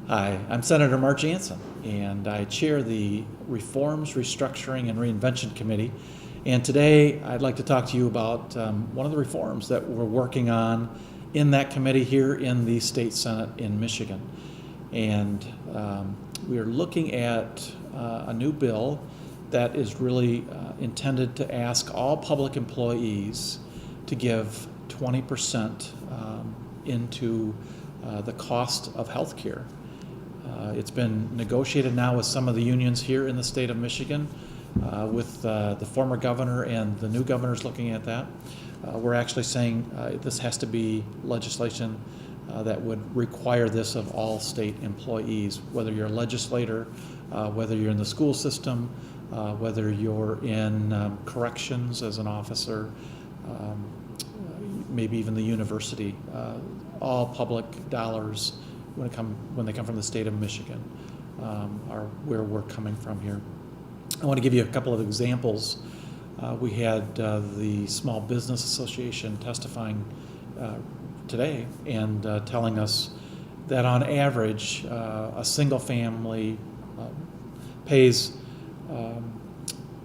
Hi, I'm Senator Mark Jansen, and I chair the Reforms, Restructuring, and Reinvention Committee. And today I'd like to talk to you about one of the reforms that we're working on in that committee here in the State Senate in Michigan. And we are looking at a new bill that is really intended to ask all public employees to give 20% into the cost of health care. It's been negotiated now with some of the unions here in the state of Michigan, with the former governor and the new governors looking at that. We're actually saying this has to be legislation that would require this of all state employees, whether you're a legislator, whether you're in the school system, whether you're in corrections as an officer, maybe even the university. All public dollars when they come from the state of Michigan are where we're coming from here. I want to give you a couple of examples. We had the Small Business Association testifying today and telling us that on average a single family pays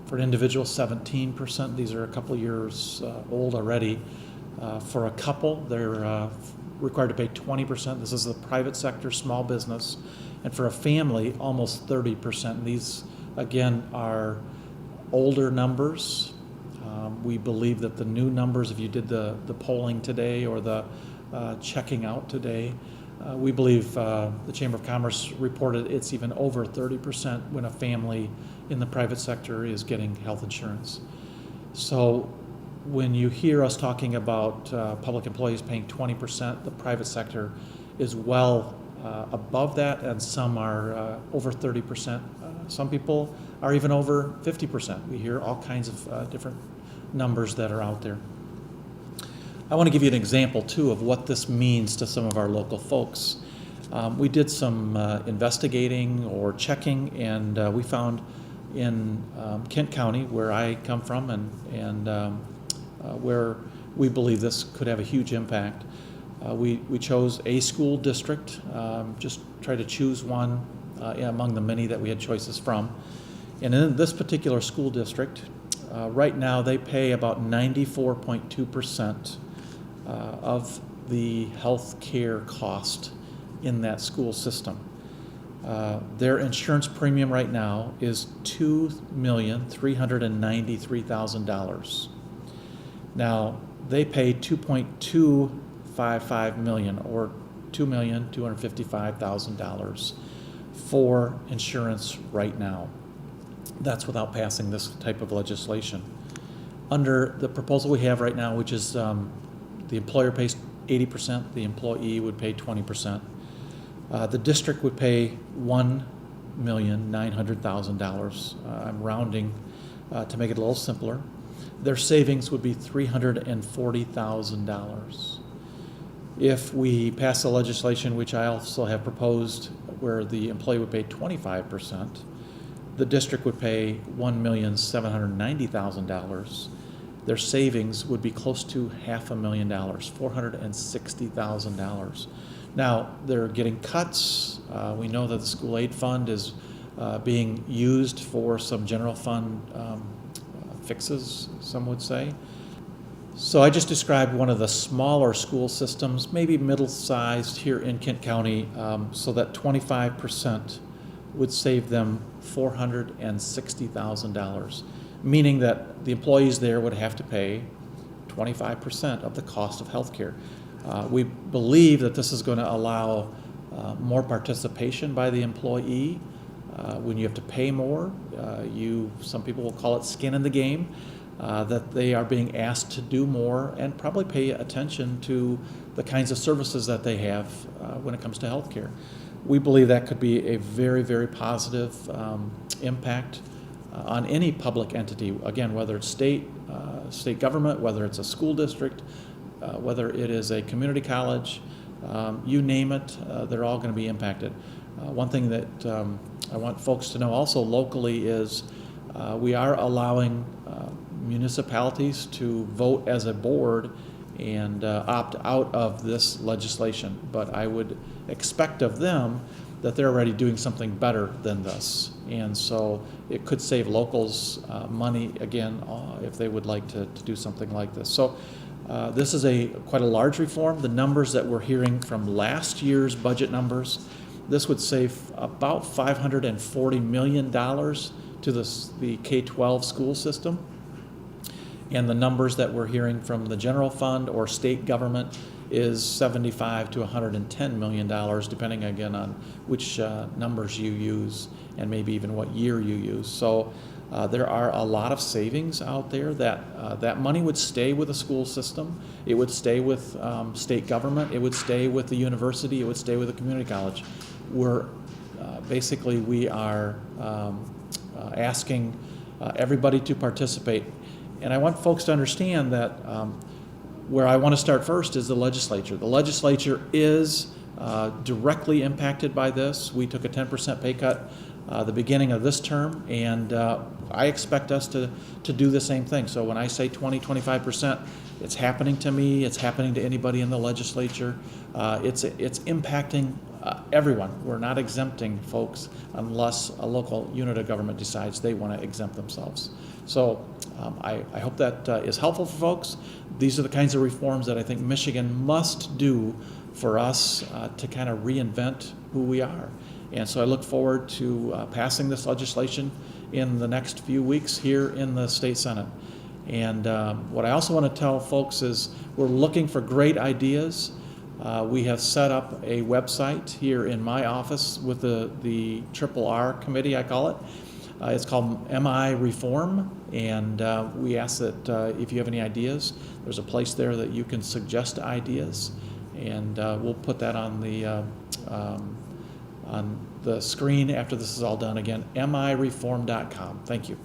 for an individual 17%. These are a couple years old already. For a couple, they're required to pay 20%. This is the private sector, small business. And for a family, almost 30%. These, again, are older numbers. We believe that the new numbers, if you did the polling today or the checking out today, we believe the Chamber of Commerce reported it's even over 30% when a family in the private sector is getting health insurance. So when you hear us talking about public employees paying 20%, the private sector is well above that, and some are over 30%. Some people are even over 50%. We hear all kinds of different numbers that are out there. I want to give you an example, too, of what this means to some of our local folks. We did some investigating or checking, and we found in Kent County, where I come from, and where we believe this could have a huge impact. We chose a school district, just try to choose one among the many that we had choices from. And in this particular school district, right now they pay about 94.2% of the health care cost in that school system. Their insurance premium right now is $2,393,000. Now, they pay $2.255 million, or $2,255,000 for insurance right now. That's without passing this type of legislation. Under the proposal we have right now, which is the employer pays 80%, the employee would pay 20%. The district would pay $1,900,000. I'm rounding to make it a little simpler. Their savings would be $340,000. If we pass the legislation, which I also have proposed, where the employee would pay 25%, the district would pay $1,790,000. Their savings would be close to $500,000, $460,000. Now, they're getting cuts. We know that the school aid fund is being used for some general fund fixes, some would say. So I just described one of the smaller school systems, maybe middle-sized here in Kent County, so that 25% would save them $460,000, meaning that the employees there would have to pay 25% of the cost of health care. We believe that this is going to allow more participation by the employee. When you have to pay more, some people will call it skin in the game, that they are being asked to do more and probably pay attention to the kinds of services that they have when it comes to healthcare. We believe that could be a very, very positive impact on any public entity, again, whether it's state government, whether it's a school district, whether it is a community college, you name it, they're all going to be impacted. One thing that I want folks to know also locally is we are allowing municipalities to vote as a board and opt out of this legislation. But I would expect of them that they're already doing something better than this. And so it could save locals money, again, if they would like to do something like this. So this is quite a large reform. The numbers that we're hearing from last year's budget numbers, this would save about $540 million to the K-12 school system. And the numbers that we're hearing from the general fund or state government is $75 to $110 million, depending again on which numbers you use and maybe even what year you use. So there are a lot of savings out there that money would stay with the school system. It would stay with state government. It would stay with the university. It would stay with the community college. Basically we are asking everybody to participate. And I want folks to understand that where I want to start first is the legislature. The legislature is directly impacted by this. We took a 10% pay cut the beginning of this term, and I expect us to do the same thing. So when I say 20-25%, it's happening to me, it's happening to anybody in the legislature. It's impacting everyone. We're not exempting folks unless a local unit of government decides they want to exempt themselves. So I hope that is helpful for folks. These are the kinds of reforms that I think Michigan must do for us to kind of reinvent who we are. And so I look forward to passing this legislation in the next few weeks here in the State Senate. And what I also want to tell folks is we're looking for great ideas. We have set up a website here in my office with the Triple R committee, I call it. It's called MI Reform, and we ask that if you have any ideas, there's a place there that you can suggest ideas, and we'll put that on the screen after this is all done. Again, mireform.com. Thank you.